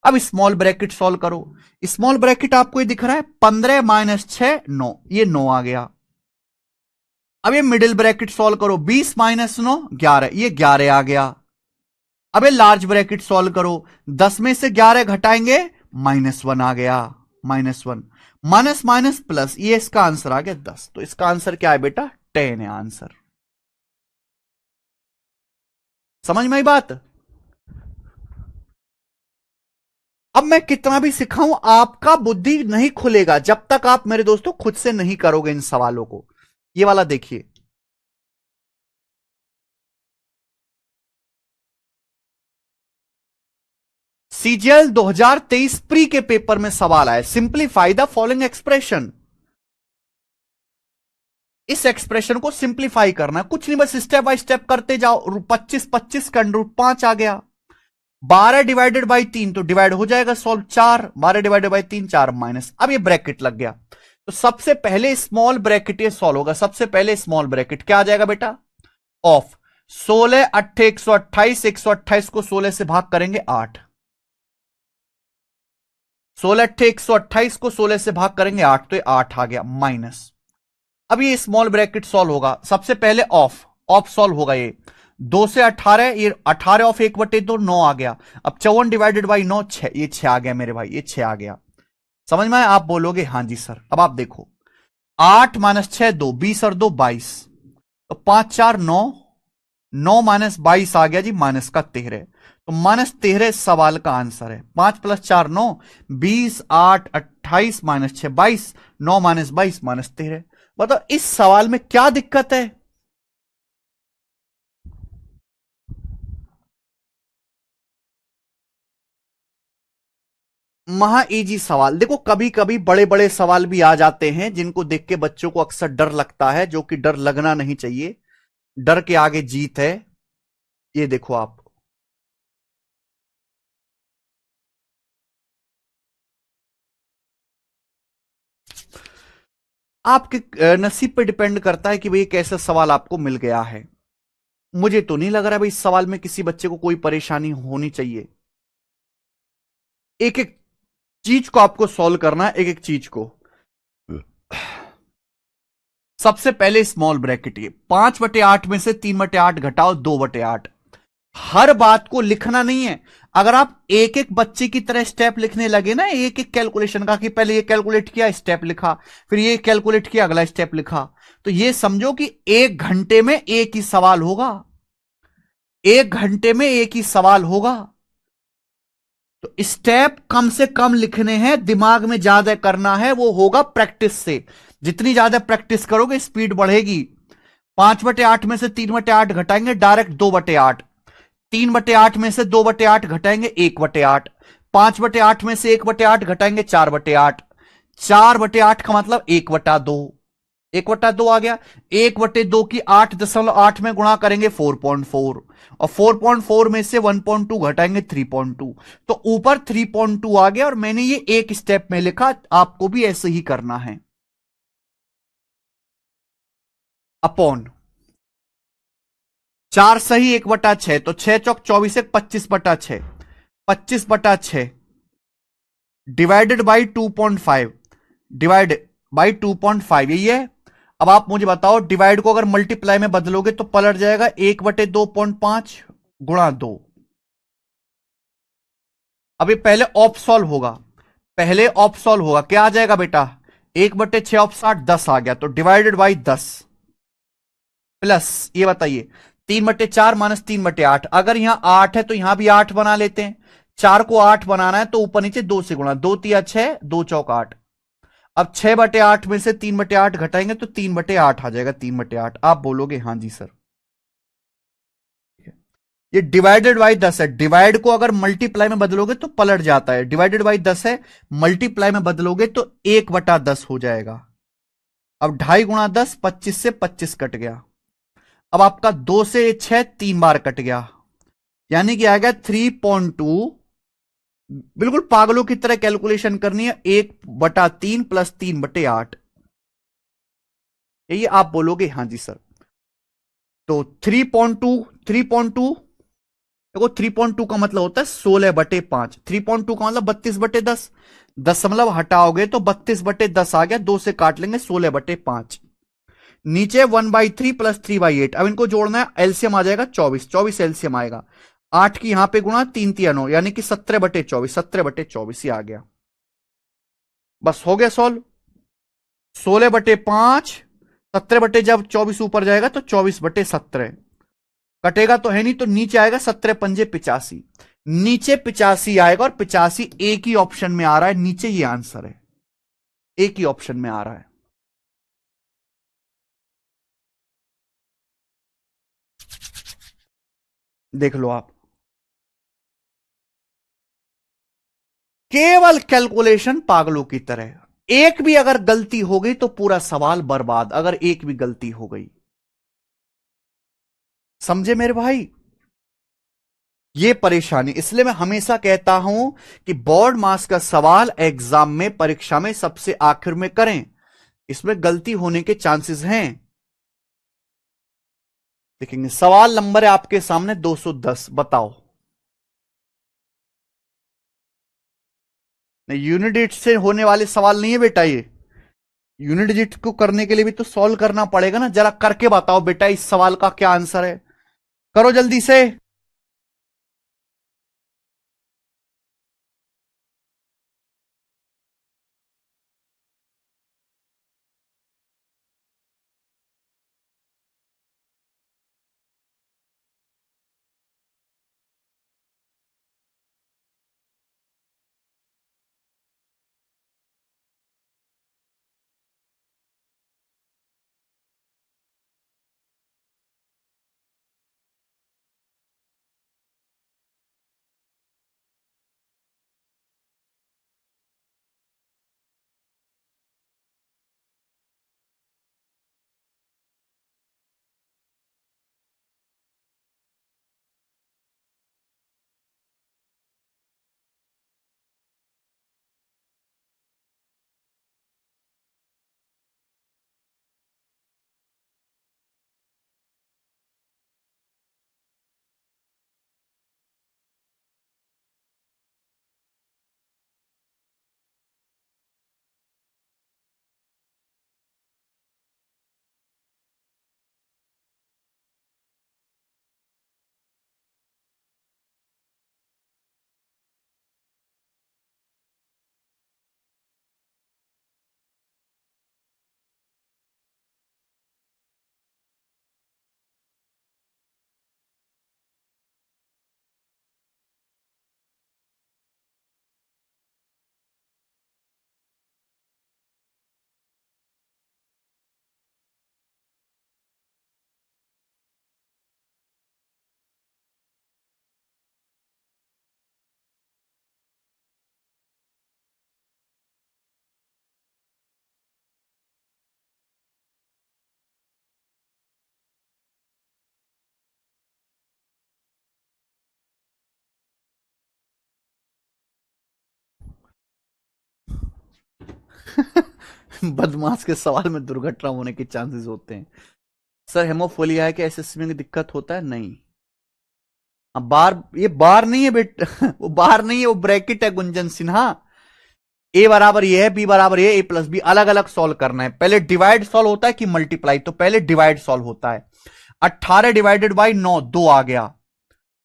अब स्मॉल ब्रैकेट सॉल्व करो। स्मॉल ब्रैकेट आपको ये दिख रहा है 15 माइनस 6 9, ये 9 आ गया। अब ये मिडिल ब्रैकेट सॉल्व करो, 20 माइनस 9 11, ये 11 आ गया। अब ये लार्ज ब्रैकेट सॉल्व करो, 10 में से 11 घटाएंगे -1 आ गया, -1 माइनस माइनस प्लस, ये इसका आंसर आ गया 10। तो इसका आंसर क्या है बेटा? 10 है आंसर। समझ में आई बात? अब मैं कितना भी सिखाऊं आपका बुद्धि नहीं खुलेगा जब तक आप मेरे दोस्तों खुद से नहीं करोगे इन सवालों को। ये वाला देखिए, सीजीएल 2023 प्री के पेपर में सवाल आया, सिंप्लीफाई द फॉलोइंग एक्सप्रेशन। इस एक्सप्रेशन को सिंप्लीफाई करना, कुछ नहीं बस स्टेप बाय स्टेप करते जाओ। 25 25 का √5 आ गया। 12 डिवाइडेड बाई 3 तो डिवाइड हो जाएगा सॉल्व 4, 12 डिवाइडेड बाई 3 4 माइनस। अब ये ब्रैकेट लग गया, तो सबसे पहले स्मॉल ब्रैकेट ये सॉल्व होगा। सबसे पहले स्मॉल ब्रैकेट क्या आ जाएगा बेटा? ऑफ 16 8 128, 128 को 16 से भाग करेंगे 8, 16 अट्ठे 128 को 16 से भाग करेंगे 8, तो ये 8 आ गया माइनस। अब ये स्मॉल ब्रैकेट सॉल्व होगा, सबसे पहले ऑफ ऑफ सॉल्व होगा। ये 2 से 18, ये 18 ऑफ 1/2 9 आ गया। अब 54 डिवाइडेड बाई 9 6, ये 6 आ गया मेरे भाई, ये 6 आ गया। समझ में आया? आप बोलोगे हाँ जी सर। अब आप देखो 8 माइनस 6 2, 20 और 2 22, तो 5 4 9, 9 माइनस 22 आ गया जी माइनस का 13, तो माइनस 13 सवाल का आंसर है। 5 प्लस 4 9, 20 8 28 माइनस 6 22, 9 माइनस 22 माइनस 13। बताओ इस सवाल में क्या दिक्कत है? महा इजी सवाल। देखो कभी कभी बड़े बड़े सवाल भी आ जाते हैं जिनको देख के बच्चों को अक्सर डर लगता है, जो कि डर लगना नहीं चाहिए। डर के आगे जीत है। ये देखो आप, आपके नसीब पे डिपेंड करता है कि भाई कैसा सवाल आपको मिल गया है। मुझे तो नहीं लग रहा भाई इस सवाल में किसी बच्चे को कोई परेशानी होनी चाहिए। एक एक चीज को आपको सॉल्व करना है, एक एक चीज को। सबसे पहले स्मॉल ब्रैकेट, ये 5/8 में से 3/8 घटाओ 2/8। हर बात को लिखना नहीं है। अगर आप एक एक बच्चे की तरह स्टेप लिखने लगे ना, एक एक कैलकुलेशन का, कि पहले ये कैलकुलेट किया स्टेप लिखा, फिर ये कैलकुलेट किया अगला स्टेप लिखा, तो ये समझो कि 1 घंटे में एक ही सवाल होगा। 1 घंटे में एक ही सवाल होगा। तो स्टेप कम से कम लिखने हैं, दिमाग में ज्यादा करना है, वो होगा प्रैक्टिस से। जितनी ज्यादा प्रैक्टिस करोगे स्पीड बढ़ेगी। 5/8 में से 3/8 घटाएंगे डायरेक्ट 2/8। 3/8 में से 2/8 घटाएंगे 1/8। 5/8 में से 1/8 घटाएंगे 4/8। 4/8 का मतलब 1/2। 1/2 आ गया। 1/2 की 8.8 में गुणा करेंगे 4.4, और 4.4 में से 1.2 घटाएंगे 3.2, तो ऊपर 3.2 आ गया। और मैंने ये एक स्टेप में लिखा, आपको भी ऐसे ही करना है। अपॉन 4 सही 1/6, तो 6 चौक 24 25/6, 25/6 डिवाइडेड बाई 2.5, डिवाइड बाई 2.5, यही है। अब आप मुझे बताओ डिवाइड को अगर मल्टीप्लाई में बदलोगे तो पलट जाएगा 1/2.5 गुणा 2। अब ये पहले ऑफ सॉल्व होगा, पहले ऑफ सॉल्व होगा, क्या आ जाएगा बेटा? 1/6 ऑफ 60 10 आ गया, तो डिवाइडेड बाई 10 प्लस, ये बताइए 3/4 माइनस 3/8। अगर यहां 8 है तो यहां भी 8 बना लेते हैं। 4 को 8 बनाना है तो ऊपर नीचे 2 से गुणा, 2 तिया 6, 2 चौक 8। अब 6/8 में से 3/8 घटाएंगे तो 3/8 आ जाएगा, 3/8। आप बोलोगे हाँ जी सर। ये डिवाइडेड बाई 10 है, डिवाइड को अगर मल्टीप्लाई में बदलोगे तो पलट जाता है। डिवाइडेड बाई 10 है, मल्टीप्लाई में बदलोगे तो 1/10 हो जाएगा। अब 2.5 गुणा 10, 25 से 25 कट गया। अब आपका 2 से 6 3 बार कट गया, यानी कि आ गया 3.2। बिल्कुल पागलों की तरह कैलकुलेशन करनी है, 1/3 प्लस 3/8। यही आप बोलोगे हाँ जी सर। तो 3.2, 3.2 देखो 3.2 का मतलब होता है 16/5। 3.2 का मतलब 32/10। 10 हटाओगे तो 32/10 आ गया, 2 से काट लेंगे 16/5। नीचे 1/3 प्लस 3/8। अब इनको जोड़ना है, एलसीएम आ जाएगा 24, 24 एलसीएम आएगा। 8 की यहां पे गुणा 3 तिया 9, यानी कि 17/24, 17/24 ये आ गया। बस हो गया सॉल्व। 16/5, 17 जब 24 ऊपर जाएगा तो 24/17 कटेगा तो है नहीं, तो नीचे आएगा 17×5 = 85। नीचे 85 आएगा, और 85 एक ही ऑप्शन में आ रहा है, नीचे ये आंसर है, एक ही ऑप्शन में आ रहा है। देख लो आप, केवल कैलकुलेशन पागलों की तरह। एक भी अगर गलती हो गई तो पूरा सवाल बर्बाद, अगर एक भी गलती हो गई। समझे मेरे भाई? ये परेशानी, इसलिए मैं हमेशा कहता हूं कि बोर्ड मास का सवाल एग्जाम में, परीक्षा में सबसे आखिर में करें। इसमें गलती होने के चांसेस हैं। देखेंगे सवाल नंबर है आपके सामने 210, बताओ। नहीं, यूनिट डिजिट से होने वाले सवाल नहीं है बेटा ये। यूनिट डिजिट को करने के लिए भी तो सॉल्व करना पड़ेगा ना। जरा करके बताओ बेटा इस सवाल का क्या आंसर है, करो जल्दी से। बदमाश के सवाल में दुर्घटना होने के चांसेस होते हैं। सर हेमोफोलिया है कि एसएससी में दिक्कत होता है? नहीं। बार, ये बार नहीं है बेटा। वो बार नहीं है, वो ब्रैकेट है गुंजन सिन्हा। ए बराबर ये है, बी बराबर ये, ए प्लस बी अलग अलग सॉल्व करना है। पहले डिवाइड सॉल्व होता है कि मल्टीप्लाई? तो पहले डिवाइड सॉल्व होता है। 18 डिवाइडेड बाई 9, 2 आ गया।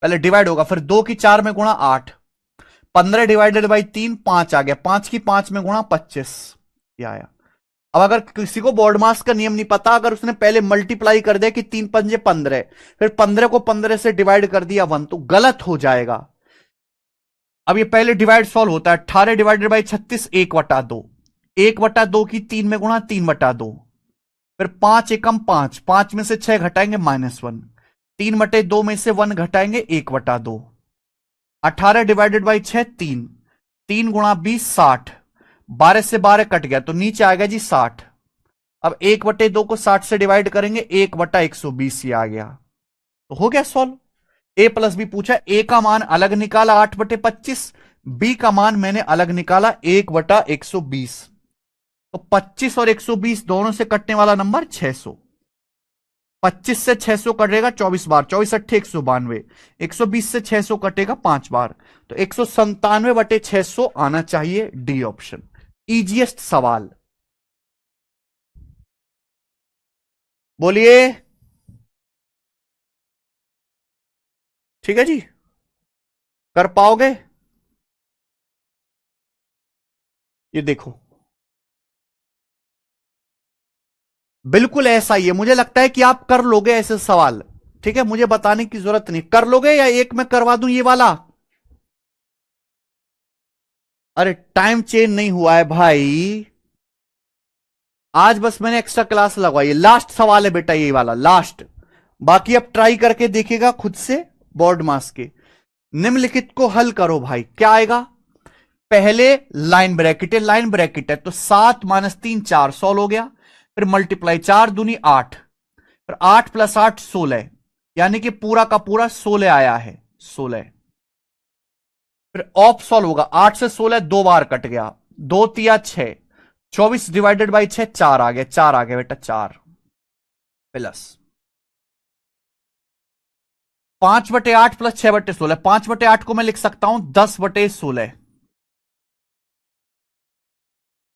पहले डिवाइड होगा, फिर 2 की 4 में गुणा 8। 15 डिवाइडेड बाई 3, 5 आ गया। 5 की 5 में गुणा 25, ये आया। अब अगर किसी को बोर्ड मास का नियम नहीं पता, अगर उसने पहले मल्टीप्लाई कर दिया कि 3 पंजे 15, फिर 15 को 15 से डिवाइड कर दिया 1, तो गलत हो जाएगा। अब ये पहले डिवाइड सॉल्व होता है। 18 डिवाइडेड बाई 36, 1/2। 1/2 की 3 में गुणा, 3/2। फिर 5 एकम 5, 5 में से 6 घटाएंगे -1। 3/2 में से 1 घटाएंगे, 1/2। 18 डिवाइडेड बाई 6, 3। 3 गुणा 20, 60। 12 से 12 कट गया तो नीचे आएगा जी 60। अब 1/2 को 60 से डिवाइड करेंगे, 1/120 ही आ गया। तो हो गया सॉल्व। ए प्लस बी पूछा, ए का मान अलग निकाला 8/25, बी का मान मैंने अलग निकाला 1/120। तो 25 और 120 दोनों से कटने वाला नंबर 600। 25 से 600 कटेगा 24 बार, 24 अट्ठे 192। 120 से 600 कटेगा 5 बार, तो 197/600 आना चाहिए, डी ऑप्शन। इजीएस्ट सवाल। बोलिए। ठीक है जी, कर पाओगे? ये देखो, बिल्कुल ऐसा ही है। मुझे लगता है कि आप कर लोगे ऐसे सवाल। ठीक है, मुझे बताने की जरूरत नहीं। कर लोगे या एक मैं करवा दूं ये वाला? अरे टाइम चेंज नहीं हुआ है भाई, आज बस मैंने एक्स्ट्रा क्लास लगवाई है। लास्ट सवाल है बेटा ये वाला, लास्ट। बाकी अब ट्राई करके देखिएगा खुद से बोर्ड मास के। निम्नलिखित को हल करो भाई, क्या आएगा? पहले लाइन ब्रैकेट है, लाइन ब्रैकेट है तो 7 - 3 4 सॉल्व हो गया। फिर मल्टीप्लाई, 4 दूनी 8, फिर 8 + 8 16, यानी कि पूरा का पूरा 16 आया है, 16। फिर ऑफ सॉल्व होगा, 8 से 16 दो बार कट गया, 2 तिया 6। 24 डिवाइडेड बाई 6, 4 आ गया, 4 आ गया बेटा, 4 प्लस 5/8 + 6/16। 5/8 को मैं लिख सकता हूं 10/16।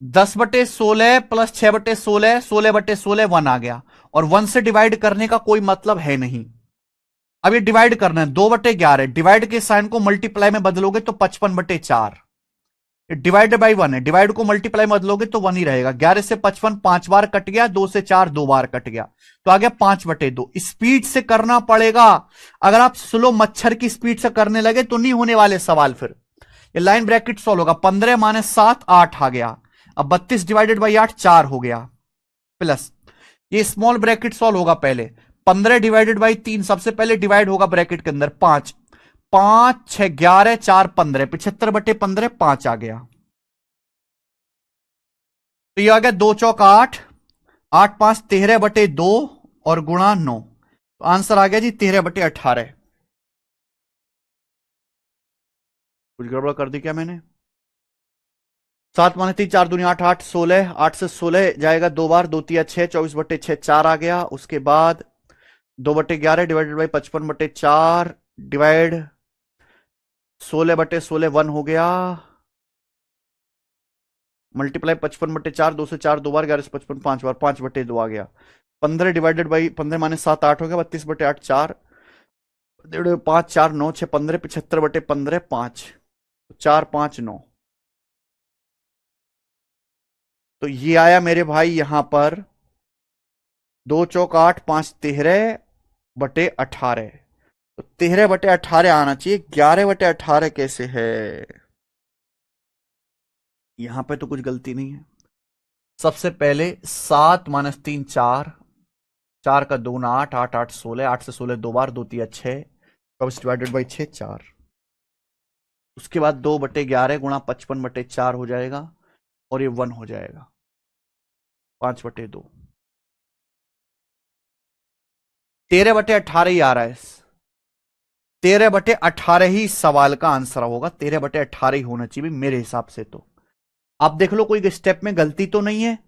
10/16 प्लस 6/16, 16/16 1 आ गया, और 1 से डिवाइड करने का कोई मतलब है नहीं। अब ये डिवाइड करना है, 2/11, डिवाइड के साइन को मल्टीप्लाई में बदलोगे तो 55/4, डिवाइडेड बाई 1 है, डिवाइड को मल्टीप्लाई में बदलोगे तो 1 ही रहेगा। 11 से 55 5 बार कट गया, 2 से 4 2 बार कट गया, तो आ गया 5/2। स्पीड से करना पड़ेगा, अगर आप स्लो मच्छर की स्पीड से करने लगे तो नहीं होने वाले सवाल। फिर ये लाइन ब्रैकेट सॉल्व होगा, 15 - 7 8 आ गया, अब 32 डिवाइडेड बाई 8 4 हो गया, प्लस ये स्मॉल ब्रैकेट सॉल्व होगा, पहले 15 डिवाइडेड बाई 3, सबसे पहले डिवाइड होगा ब्रैकेट के अंदर, 5 5 6 11 4 15, 75/15 5 आ गया, तो ये आ गया 2 चौक 8, 8 5 13/2 और गुणा 9, तो आंसर आ गया जी 13/18। कुछ गड़बड़ कर दी क्या मैंने? 7 माने 3 4 दूनी 8 8 16, 8 से 16 जाएगा 2 बार, 2 3 6, 24/6 4 आ गया। उसके बाद 2/11 डिवाइडेड बाई 55/4 डिवाइड 16/16 1 हो गया, मल्टीप्लाई 55/4, 2 से 4 2 बार, 11 से 55 5 बार, 5/2 आ गया। 15 डिवाइडेड बाई 15 माने 7 8 हो गया, 32/8 4, 5 4 9 6 15, 75/15 5, 4 5 9, तो ये आया मेरे भाई यहां पर 2 चौक 8 5 13/18, तो 13/18 आना चाहिए, 11/18 कैसे है? यहां पे तो कुछ गलती नहीं है। सबसे पहले 7 - 3 4, 4 का 2 8 8 8 16, 8 से 16 2 बार, 2 3 6, 24 डिवाइडेड बाई 6 4, उसके बाद 2/11 गुणा 55/4 हो जाएगा, और ये 1 हो जाएगा, 5/2, 13/18 ही आ रहा है, 13/18 ही सवाल का आंसर होगा, 13/18 ही होना चाहिए मेरे हिसाब से। तो आप देख लो कोई स्टेप में गलती तो नहीं है।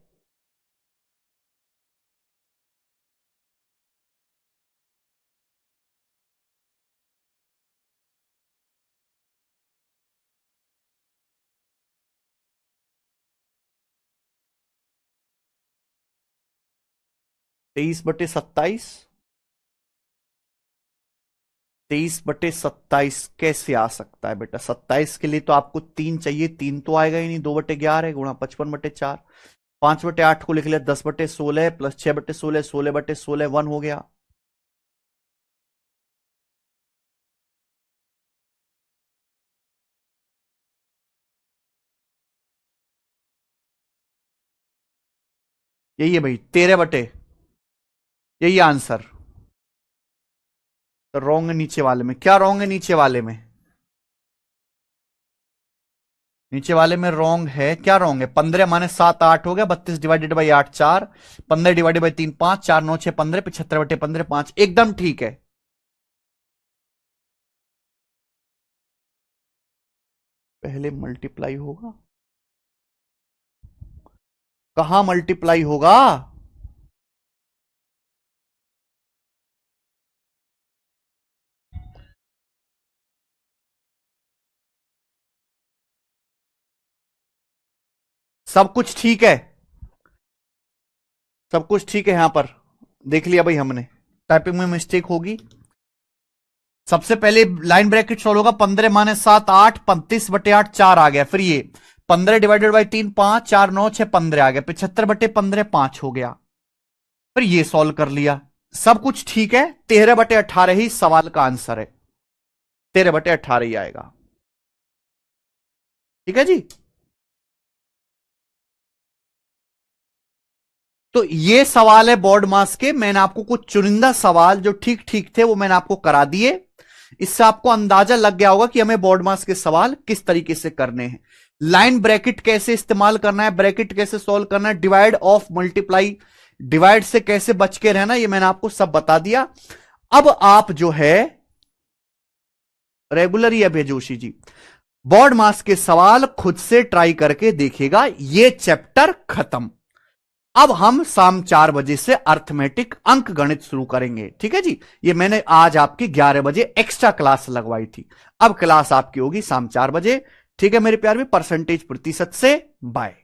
तेईस बटे सत्ताईस, 23/27 कैसे आ सकता है बेटा? 27 के लिए तो आपको 3 चाहिए, 3 तो आएगा ही नहीं, 2/11 गुणा 55/4, 5/8 को लिख लिया 10/16 प्लस 6/16, 16/16 1 हो गया, यही है भाई 13 यही आंसर। तो रॉन्ग है नीचे वाले में, क्या रॉन्ग है नीचे वाले में? नीचे वाले में रॉन्ग है, क्या रॉन्ग है? 15 माने 7 8 हो गया, 32 डिवाइडेड बाई 8 4, 15 डिवाइडेड बाई 3 5, 4 9 6 15, 75/15 5, एकदम ठीक है। पहले मल्टीप्लाई होगा, कहां मल्टीप्लाई होगा? सब कुछ ठीक है, सब कुछ ठीक है, यहां पर देख लिया भाई हमने, टाइपिंग में मिस्टेक होगी। सबसे पहले लाइन ब्रैकेट सॉल्व होगा, 15 माने 7 8, 35/8 4 आ गया, फिर ये 15 डिवाइडेड बाई 3 5, 4 9 6 15 आ गया, 75/15 5 हो गया, फिर ये सॉल्व कर लिया, सब कुछ ठीक है। 13/18 ही सवाल का आंसर है, 13/18 ही आएगा, ठीक है जी। तो ये सवाल है बोर्ड मास के, मैंने आपको कुछ चुनिंदा सवाल जो ठीक ठीक थे वो मैंने आपको करा दिए, इससे आपको अंदाजा लग गया होगा कि हमें बोर्ड मास के सवाल किस तरीके से करने हैं, लाइन ब्रैकेट कैसे इस्तेमाल करना है, ब्रैकेट कैसे सॉल्व करना है, डिवाइड ऑफ मल्टीप्लाई, डिवाइड से कैसे बच के रहना, ये मैंने आपको सब बता दिया। अब आप जो है रेगुलर ही अभय जोशी जी बोर्ड मास के सवाल खुद से ट्राई करके देखिएगा, ये चैप्टर खत्म। अब हम शाम 4 बजे से अर्थमेटिक अंक गणित शुरू करेंगे, ठीक है जी। ये मैंने आज आपकी 11 बजे एक्स्ट्रा क्लास लगवाई थी, अब क्लास आपकी होगी शाम 4 बजे, ठीक है मेरे प्यार में, परसेंटेज प्रतिशत से। बाय।